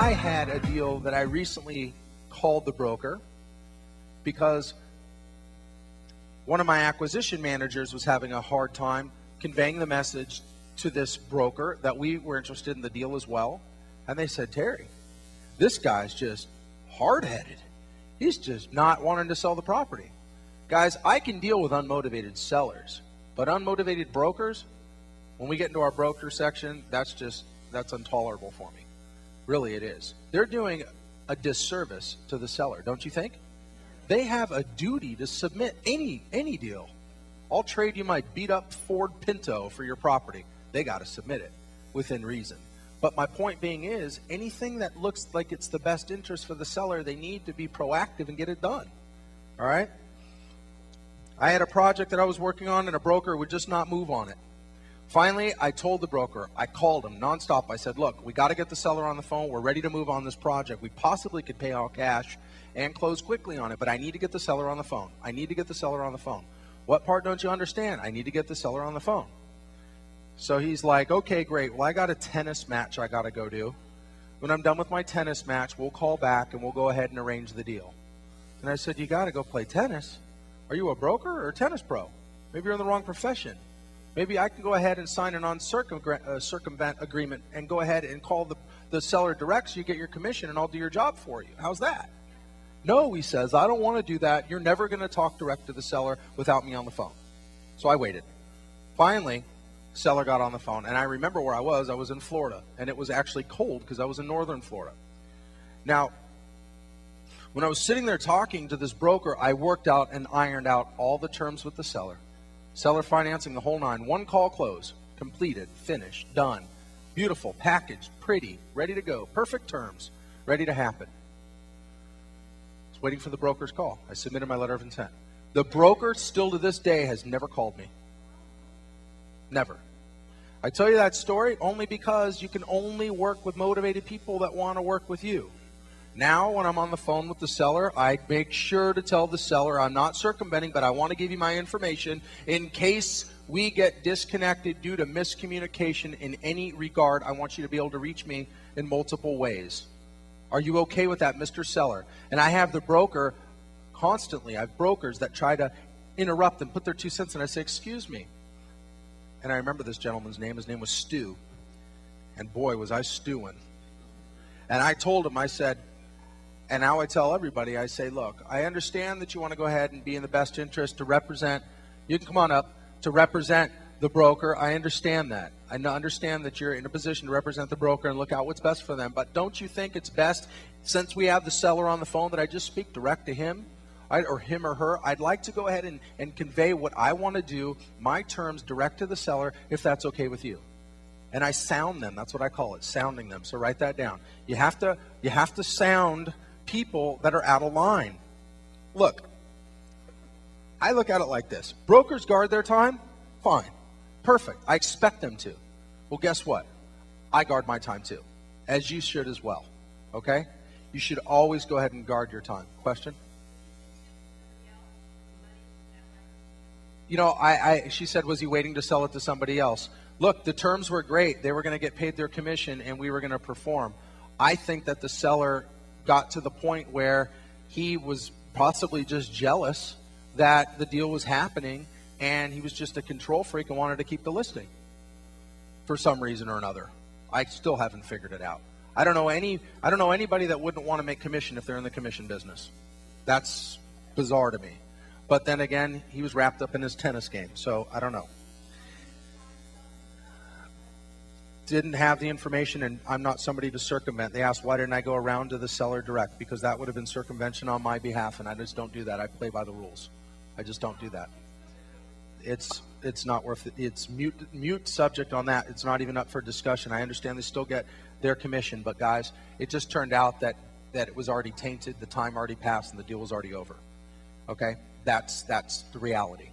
I had a deal that I recently called the broker because one of my acquisition managers was having a hard time conveying the message to this broker that we were interested in the deal as well. And they said, Terry, this guy's just hard-headed. He's just not wanting to sell the property. Guys, I can deal with unmotivated sellers, but unmotivated brokers, when we get into our broker section, that's intolerable for me. Really, it is. They're doing a disservice to the seller, don't you think? They have a duty to submit any deal. I'll trade you my beat-up Ford Pinto for your property. They got to submit it within reason. But my point being is, anything that looks like it's the best interest for the seller, they need to be proactive and get it done. All right? I had a project that I was working on, and a broker would just not move on it. Finally, I told the broker, I called him nonstop. I said, look, we got to get the seller on the phone. We're ready to move on this project. We possibly could pay all cash and close quickly on it, but I need to get the seller on the phone. I need to get the seller on the phone. What part don't you understand? I need to get the seller on the phone. So he's like, okay, great. Well, I got a tennis match I got to go do. When I'm done with my tennis match, we'll call back and we'll go ahead and arrange the deal. And I said, you got to go play tennis? Are you a broker or a tennis pro? Maybe you're in the wrong profession. Maybe I can go ahead and sign a non-circumvent agreement and go ahead and call the seller direct so you get your commission and I'll do your job for you. How's that? No, he says, I don't want to do that. You're never going to talk direct to the seller without me on the phone. So I waited. Finally, the seller got on the phone, and I remember where I was. I was in Florida, and it was actually cold because I was in northern Florida. Now, when I was sitting there talking to this broker, I worked out and ironed out all the terms with the seller. Seller financing, the whole nine. One call close, completed, finished, done. Beautiful, packaged, pretty, ready to go. Perfect terms, ready to happen. I was waiting for the broker's call. I submitted my letter of intent. The broker, still to this day, has never called me. Never. I tell you that story only because you can only work with motivated people that want to work with you. Now, when I'm on the phone with the seller, I make sure to tell the seller I'm not circumventing, but I want to give you my information in case we get disconnected due to miscommunication in any regard. I want you to be able to reach me in multiple ways. Are you okay with that, Mr. Seller? And I have the broker constantly. I have brokers that try to interrupt and put their 2 cents in. I say, excuse me. And I remember this gentleman's name. His name was Stu. And boy, was I stewing. And I told him, I said, and now I tell everybody, I say, look, I understand that you want to go ahead and be in the best interest to represent, you can come on up, to represent the broker. I understand that. I understand that you're in a position to represent the broker and look out what's best for them. But don't you think it's best, since we have the seller on the phone, that I just speak direct to him? Or him or her? I'd like to go ahead and convey what I want to do, my terms, direct to the seller, if that's okay with you. And I sound them. That's what I call it, sounding them. So write that down. You have to sound people that are out of line. Look, I look at it like this. Brokers guard their time? Fine. Perfect. I expect them to. Well, guess what? I guard my time too, as you should as well. Okay? You should always go ahead and guard your time. Question? You know, she said, was he waiting to sell it to somebody else? Look, the terms were great. They were going to get paid their commission, and we were going to perform. I think that the seller got to the point where he was possibly just jealous that the deal was happening, and he was just a control freak and wanted to keep the listing for some reason or another. I still haven't figured it out. I don't know anybody that wouldn't want to make commission if they're in the commission business. That's bizarre to me. But then again, he was wrapped up in his tennis game, so I don't know. Didn't have the information, and I'm not somebody to circumvent. They asked, why didn't I go around to the seller direct? Because that would have been circumvention on my behalf, and I just don't do that. I play by the rules. I just don't do that. It's not worth it. It's mute subject on that. It's not even up for discussion. I understand they still get their commission, but guys, it just turned out that it was already tainted, the time already passed, and the deal was already over. Okay? That's the reality.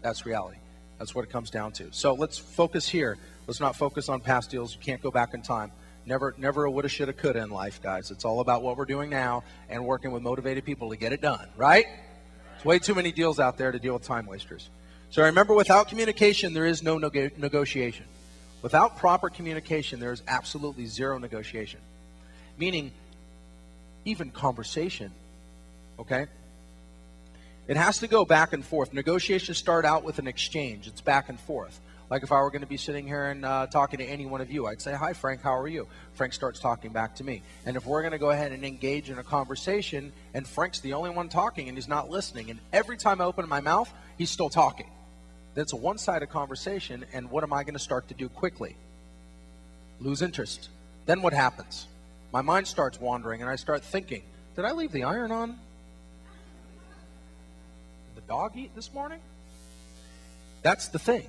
That's reality. That's what it comes down to. So let's focus here. Let's not focus on past deals. You can't go back in time. Never a woulda, shoulda, coulda in life, guys. It's all about what we're doing now and working with motivated people to get it done, right? There's way too many deals out there to deal with time wasters. So remember, without communication, there is no negotiation. Without proper communication, there is absolutely zero negotiation. meaning even conversation, okay? It has to go back and forth. Negotiations start out with an exchange. It's back and forth. Like if I were going to be sitting here and talking to any one of you, I'd say, hi, Frank, how are you? Frank starts talking back to me. And if we're going to go ahead and engage in a conversation, and Frank's the only one talking and he's not listening, and every time I open my mouth, he's still talking. That's a one-sided conversation, and what am I going to start to do quickly? Lose interest. Then what happens? My mind starts wandering, and I start thinking, did I leave the iron on? Did the dog eat this morning? That's the thing.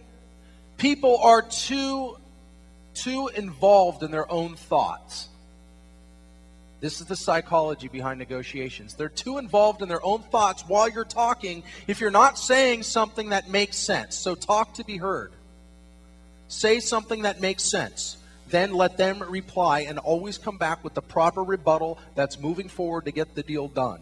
People are too involved in their own thoughts. This is the psychology behind negotiations. They're too involved in their own thoughts while you're talking if you're not saying something that makes sense. So talk to be heard. Say something that makes sense. Then let them reply and always come back with the proper rebuttal that's moving forward to get the deal done.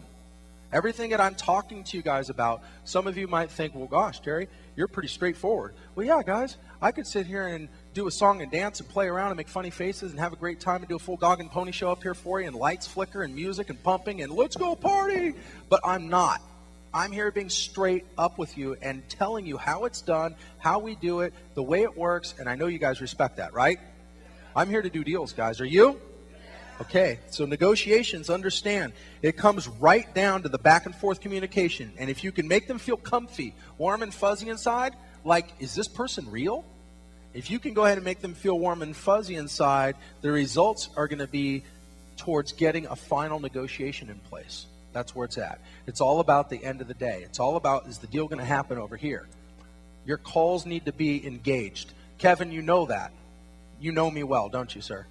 Everything that I'm talking to you guys about, some of you might think, well, gosh, Terry, you're pretty straightforward. Well, yeah, guys, I could sit here and do a song and dance and play around and make funny faces and have a great time and do a full dog and pony show up here for you and lights flicker and music and pumping and let's go party. But I'm not. I'm here being straight up with you and telling you how it's done, how we do it, the way it works, and I know you guys respect that, right? I'm here to do deals, guys. Are you? Okay, so negotiations, understand, it comes right down to the back and forth communication. And if you can make them feel comfy, warm and fuzzy inside, like, is this person real? If you can go ahead and make them feel warm and fuzzy inside, the results are going to be towards getting a final negotiation in place. That's where it's at. It's all about the end of the day. It's all about, is the deal going to happen over here? Your calls need to be engaged. Kevin, you know that. You know me well, don't you, sir?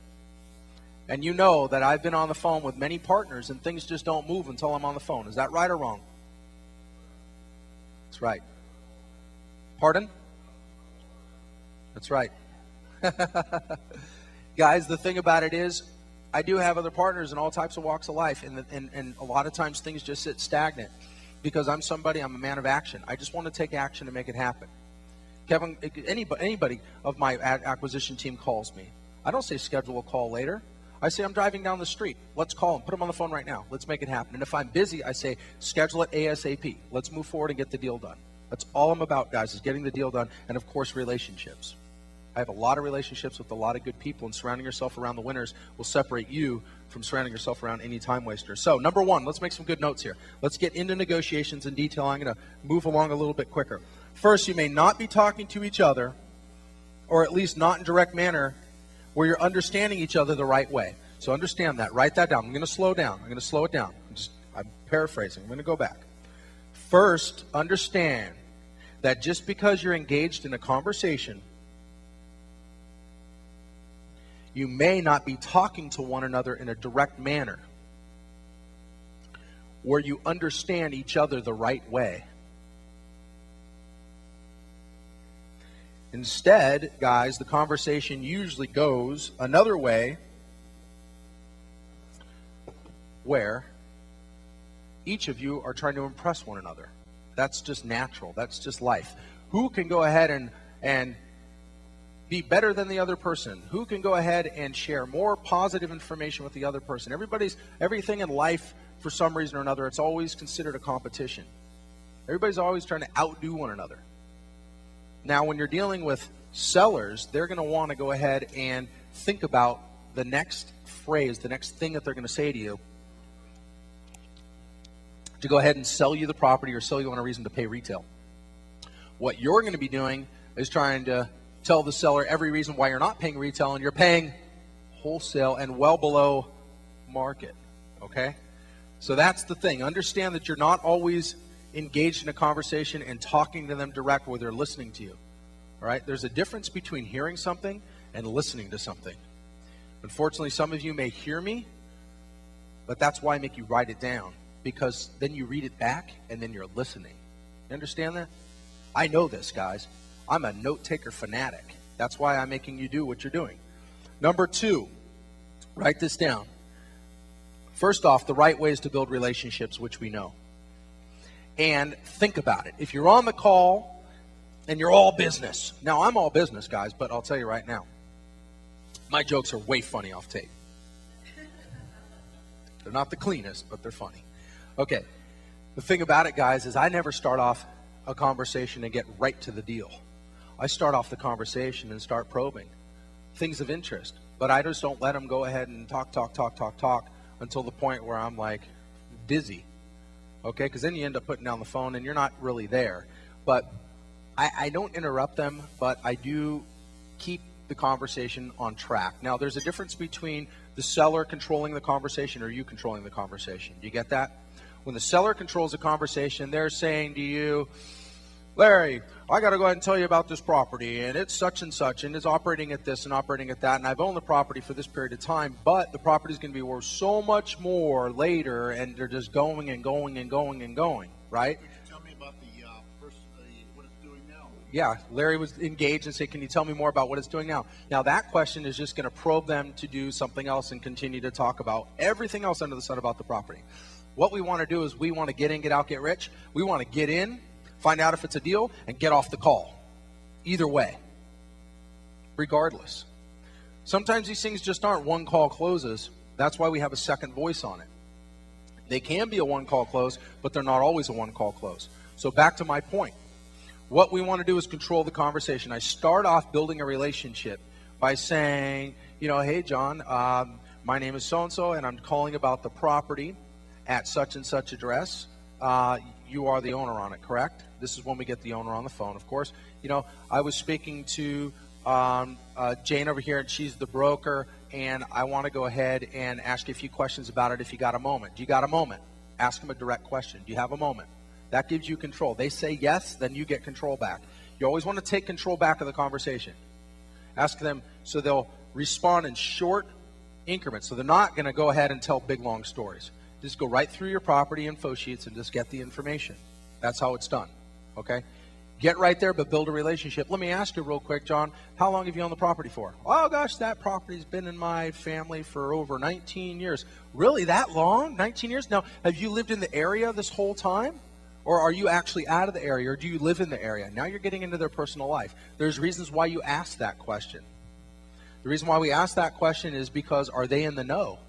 And you know that I've been on the phone with many partners and things just don't move until I'm on the phone. Is that right or wrong? That's right. Pardon? That's right. Guys, the thing about it is, I do have other partners in all types of walks of life, and a lot of times things just sit stagnant because I'm a man of action. I just want to take action to make it happen. Kevin, anybody of my acquisition team calls me. I don't say schedule a call later. I say, I'm driving down the street. Let's call him. Put him on the phone right now. Let's make it happen. And if I'm busy, I say, schedule it ASAP. Let's move forward and get the deal done. That's all I'm about, guys, is getting the deal done. And, of course, relationships. I have a lot of relationships with a lot of good people, and surrounding yourself around the winners will separate you from surrounding yourself around any time wasters. So, number one, let's make some good notes here. Let's get into negotiations in detail. I'm going to move along a little bit quicker. First, you may not be talking to each other, or at least not in direct manner, where you're understanding each other the right way. So understand that. Write that down. I'm going to slow down. I'm going to slow it down. I'm paraphrasing. I'm going to go back. First, understand that just because you're engaged in a conversation, you may not be talking to one another in a direct manner where you understand each other the right way. Instead, guys, the conversation usually goes another way where each of you are trying to impress one another. That's just natural. That's just life. Who can go ahead and be better than the other person? Who can go ahead and share more positive information with the other person? Everything in life, for some reason or another, it's always considered a competition. Everybody's always trying to outdo one another. Now, when you're dealing with sellers, they're going to want to go ahead and think about the next phrase, the next thing that they're going to say to you, to go ahead and sell you the property or sell you on a reason to pay retail. What you're going to be doing is trying to tell the seller every reason why you're not paying retail and you're paying wholesale and well below market. Okay? So that's the thing. Understand that you're not always engaged in a conversation and talking to them direct where they're listening to you. All right? There's a difference between hearing something and listening to something. Unfortunately, some of you may hear me, but that's why I make you write it down, because then you read it back and then you're listening. You understand that? I know this, guys. I'm a note-taker fanatic. That's why I'm making you do what you're doing. Number two, write this down. First off, the right ways to build relationships, which we know. And think about it. If you're on the call and you're all business. Now, I'm all business, guys, but I'll tell you right now, my jokes are way funny off tape. They're not the cleanest, but they're funny. Okay. The thing about it, guys, is I never start off a conversation and get right to the deal. I start off the conversation and start probing things of interest. But I just don't let them go ahead and talk until the point where I'm like dizzy. Okay? Because then you end up putting down the phone and you're not really there. But I don't interrupt them, but I do keep the conversation on track. Now, there's a difference between the seller controlling the conversation or you controlling the conversation. Do you get that? When the seller controls the conversation, they're saying to you, Larry, I got to go ahead and tell you about this property, and it's such and such, and it's operating at this and operating at that, and I've owned the property for this period of time, but the property is going to be worth so much more later, and they're just going and going and going and going, right? Could you tell me about the person, what it's doing now? Yeah, Larry was engaged and said, can you tell me more about what it's doing now? Now, that question is just going to probe them to do something else and continue to talk about everything else under the sun about the property. What we want to do is we want to get in, get out, get rich. We want to get in, find out if it's a deal, and get off the call. Either way. Regardless. Sometimes these things just aren't one call closes. That's why we have a second voice on it. They can be a one call close, but they're not always a one call close. So back to my point. What we want to do is control the conversation. I start off building a relationship by saying, you know, hey, John, my name is so-and-so, and I'm calling about the property at such and such address. You are the owner on it, correct? This is when we get the owner on the phone, of course. You know, I was speaking to Jane over here, and she's the broker, and I want to go ahead and ask you a few questions about it if you got a moment. Do you got a moment? Ask them a direct question. Do you have a moment? That gives you control. They say yes, then you get control back. You always want to take control back of the conversation. Ask them so they'll respond in short increments. So they're not going to go ahead and tell big, long stories. Just go right through your property info sheets and just get the information. That's how it's done. Okay? Get right there, but build a relationship. Let me ask you real quick, John, how long have you owned the property for? Oh, gosh, that property's been in my family for over 19 years. Really, that long? 19 years? Now, have you lived in the area this whole time? Or are you actually out of the area? Or do you live in the area? Now you're getting into their personal life. There's reasons why you ask that question. The reason why we ask that question is because are they in the know?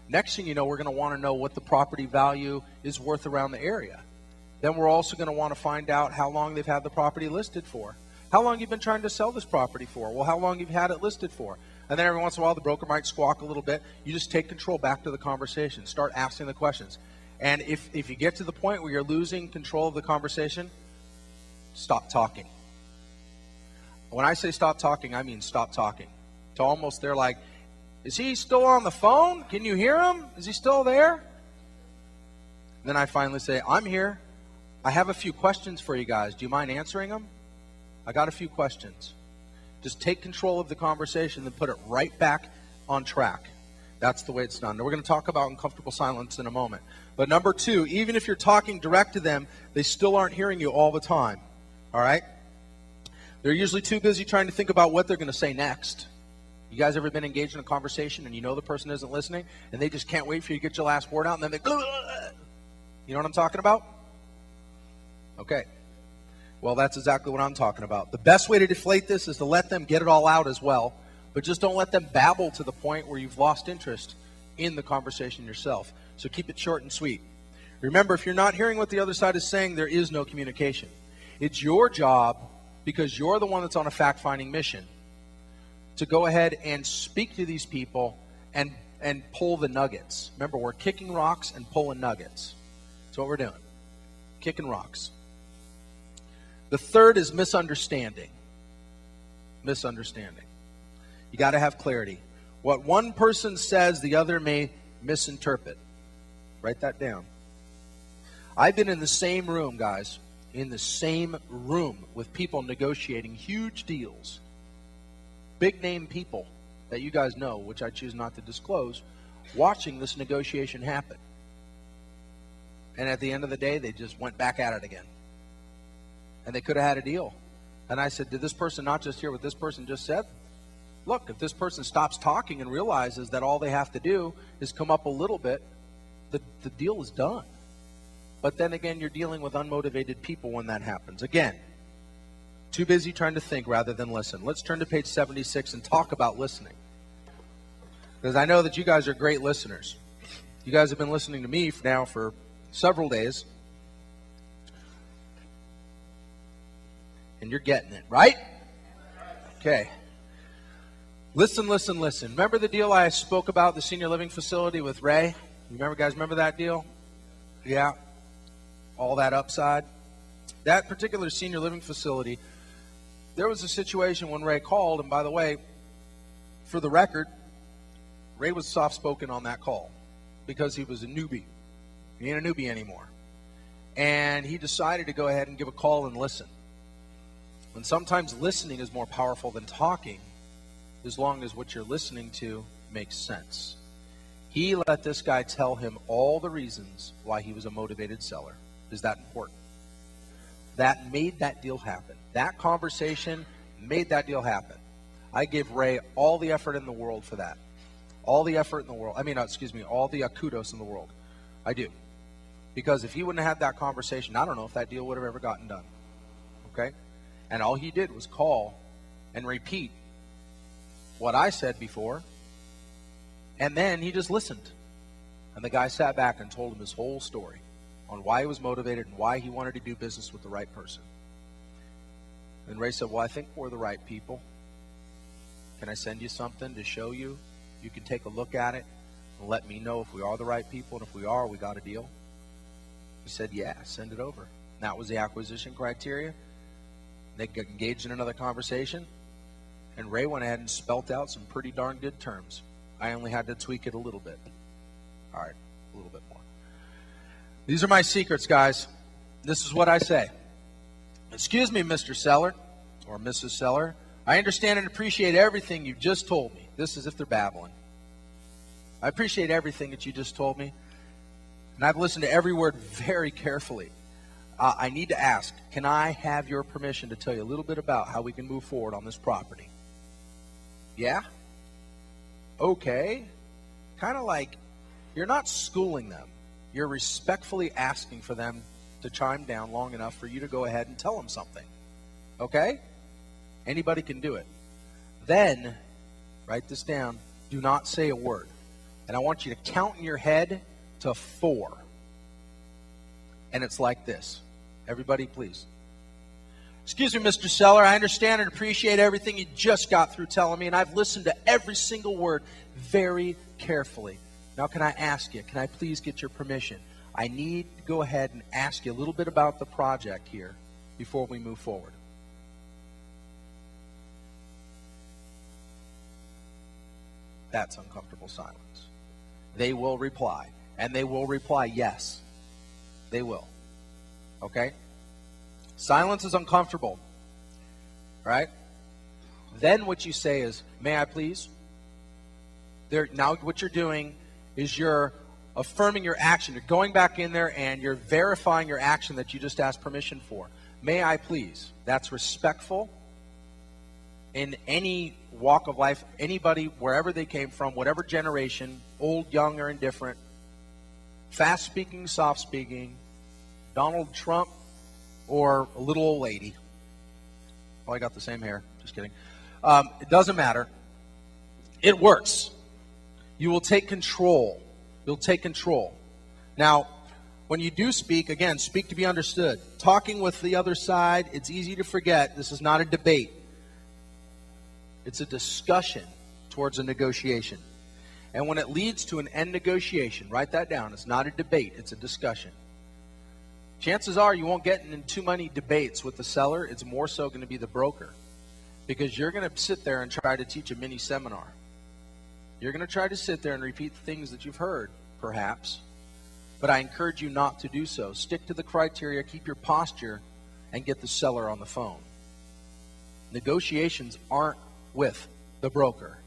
Next thing you know, we're going to want to know what the property value is worth around the area. Then we're also going to want to find out how long they've had the property listed for. How long you've been trying to sell this property for? Well, how long you've had it listed for? And then every once in a while, the broker might squawk a little bit. You just take control back to the conversation. Start asking the questions. And if you get to the point where you're losing control of the conversation, stop talking. When I say stop talking, I mean stop talking. To almost they're like, is he still on the phone? Can you hear him? Is he still there? Then I finally say, I'm here. I have a few questions for you guys. Do you mind answering them? I got a few questions. Just take control of the conversation and put it right back on track. That's the way it's done. Now, we're going to talk about uncomfortable silence in a moment. But number two, even if you're talking direct to them, they still aren't hearing you all the time. All right? They're usually too busy trying to think about what they're going to say next. You guys ever been engaged in a conversation and you know the person isn't listening and they just can't wait for you to get your last word out and then they you know what I'm talking about? Okay. Well, that's exactly what I'm talking about. The best way to deflate this is to let them get it all out as well, but just don't let them babble to the point where you've lost interest in the conversation yourself. So keep it short and sweet. Remember, if you're not hearing what the other side is saying, there is no communication. It's your job, because you're the one that's on a fact-finding mission, to go ahead and speak to these people and pull the nuggets. Remember, we're kicking rocks and pulling nuggets. That's what we're doing. Kicking rocks. The third is misunderstanding. Misunderstanding. You got to have clarity. What one person says, the other may misinterpret. Write that down. I've been in the same room, guys, in the same room with people negotiating huge deals. Big name people that you guys know, which I choose not to disclose, watching this negotiation happen. And at the end of the day, they just went back at it again. And they could have had a deal. And I said, did this person not just hear what this person just said? Look, if this person stops talking and realizes that all they have to do is come up a little bit, the deal is done. But then again, you're dealing with unmotivated people when that happens. Again, too busy trying to think rather than listen. Let's turn to page 76 and talk about listening. Because I know that you guys are great listeners. You guys have been listening to me now for several days. And you're getting it, right? Okay. Listen. Remember the deal I spoke about, the senior living facility with Ray? Remember that deal? Yeah. All that upside. That particular senior living facility, there was a situation when Ray called, and by the way, for the record, Ray was soft-spoken on that call because he was a newbie. He ain't a newbie anymore. And he decided to go ahead and give a call and listen. And sometimes listening is more powerful than talking, as long as what you're listening to makes sense. He let this guy tell him all the reasons why he was a motivated seller. Is that important? That made that deal happen. That conversation made that deal happen. I give Ray all the effort in the world for that. All the effort in the world. All the kudos in the world. I do. Because if he wouldn't have had that conversation, I don't know if that deal would have ever gotten done. Okay? And all he did was call and repeat what I said before. And then he just listened. And the guy sat back and told him his whole story on why he was motivated and why he wanted to do business with the right person. And Ray said, well, I think we're the right people. Can I send you something to show you? You can take a look at it and let me know if we are the right people. And if we are, we got a deal. He said, yeah, send it over. And that was the acquisition criteria. They got engaged in another conversation. And Ray went ahead and spelt out some pretty darn good terms. I only had to tweak it a little bit. All right, a little bit more. These are my secrets, guys. This is what I say. Excuse me, Mr. Seller or Mrs. Seller. I understand and appreciate everything you just told me. This is if they're babbling. I appreciate everything that you just told me. And I've listened to every word very carefully. I need to ask, can I have your permission to tell you a little bit about how we can move forward on this property? Yeah? Okay. Kind of like you're not schooling them. You're respectfully asking for them to chime down long enough for you to go ahead and tell them something. Okay? Anybody can do it. Then, write this down, do not say a word. And I want you to count in your head to 4. And it's like this. Everybody, please. Excuse me, Mr. Seller. I understand and appreciate everything you just got through telling me, and I've listened to every single word very carefully. Now, can I ask you, can I please get your permission? I need to go ahead and ask you a little bit about the project here before we move forward. That's uncomfortable silence. They will reply, and they will reply yes. They will. Okay? Silence is uncomfortable. Right? Then what you say is, may I please? Now what you're doing is you're affirming your action. You're going back in there and you're verifying your action that you just asked permission for. May I please? That's respectful. In any walk of life, anybody, wherever they came from, whatever generation, old, young, or indifferent, fast-speaking, soft-speaking, Donald Trump, or a little old lady. Oh, I got the same hair. Just kidding. It doesn't matter. It works. You will take control. You'll take control. Now, when you do speak, again, speak to be understood. Talking with the other side, it's easy to forget. This is not a debate. It's a discussion towards a negotiation. And when it leads to an end negotiation, write that down. It's not a debate. It's a discussion. Chances are you won't get in too many debates with the seller. It's more so going to be the broker. Because you're going to sit there and try to teach a mini seminar. You're going to try to sit there and repeat the things that you've heard, perhaps. But I encourage you not to do so. Stick to the criteria, keep your posture, and get the seller on the phone. Negotiations aren't with the broker.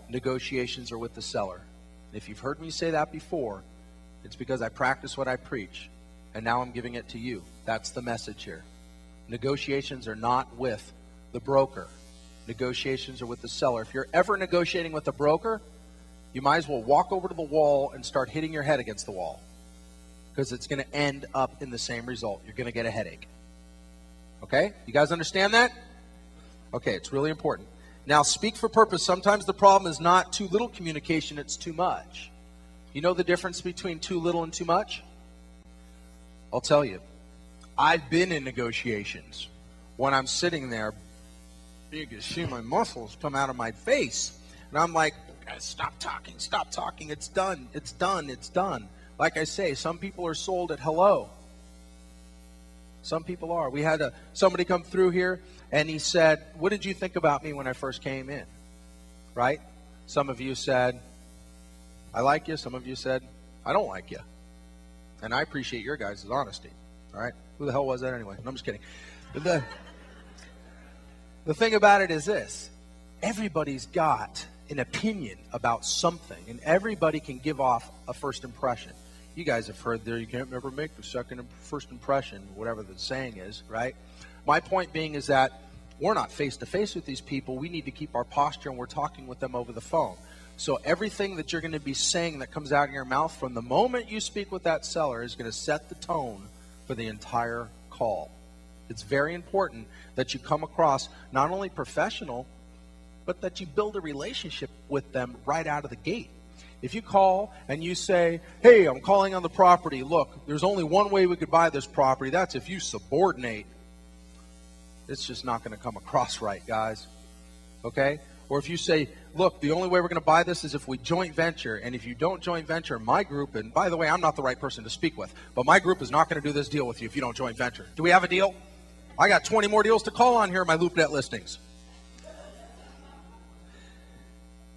Negotiations are with the seller. And if you've heard me say that before, it's because I practice what I preach. And now I'm giving it to you. That's the message here. Negotiations are not with the broker. Negotiations are with the seller. If you're ever negotiating with a broker, you might as well walk over to the wall and start hitting your head against the wall. Because it's going to end up in the same result. You're going to get a headache. Okay? You guys understand that? Okay, it's really important. Now, speak for purpose. Sometimes the problem is not too little communication, it's too much. You know the difference between too little and too much? I'll tell you. I've been in negotiations when I'm sitting there, you can see my muscles come out of my face. And I'm like, guys, stop talking, it's done. Like I say, some people are sold at hello. Some people are. We had somebody come through here, and he said, what did you think about me when I first came in? Right? Some of you said, I like you. Some of you said, I don't like you. And I appreciate your guys' honesty. All right? Who the hell was that anyway? No, I'm just kidding. The thing about it is this. Everybody's got an opinion about something, and everybody can give off a first impression. You guys have heard there, you can't never make the first impression, whatever the saying is, right? My point being is that we're not face-to-face with these people. We need to keep our posture, and we're talking with them over the phone. So everything that you're going to be saying that comes out of your mouth from the moment you speak with that seller is going to set the tone for the entire call. It's very important that you come across not only professional, but that you build a relationship with them right out of the gate. If you call and you say, hey, I'm calling on the property. Look, there's only one way we could buy this property. That's if you subordinate. It's just not going to come across right, guys. Okay? Or if you say, look, the only way we're going to buy this is if we joint venture. And if you don't joint venture, my group, and by the way, I'm not the right person to speak with, but my group is not going to do this deal with you if you don't joint venture. Do we have a deal? I got 20 more deals to call on here in my LoopNet listings.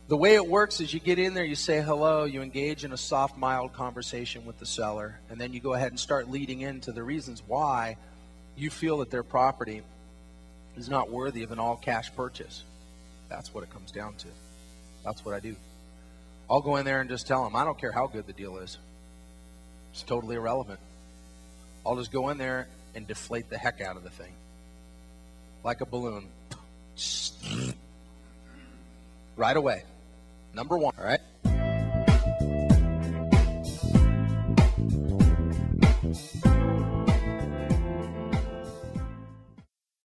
The way it works is you get in there, you say hello, you engage in a soft, mild conversation with the seller, and then you go ahead and start leading into the reasons why you feel that their property is not worthy of an all-cash purchase. That's what it comes down to. That's what I do. I'll go in there and just tell them, I don't care how good the deal is. It's totally irrelevant. I'll just go in there and deflate the heck out of the thing. Like a balloon. Right away. Number one, all right?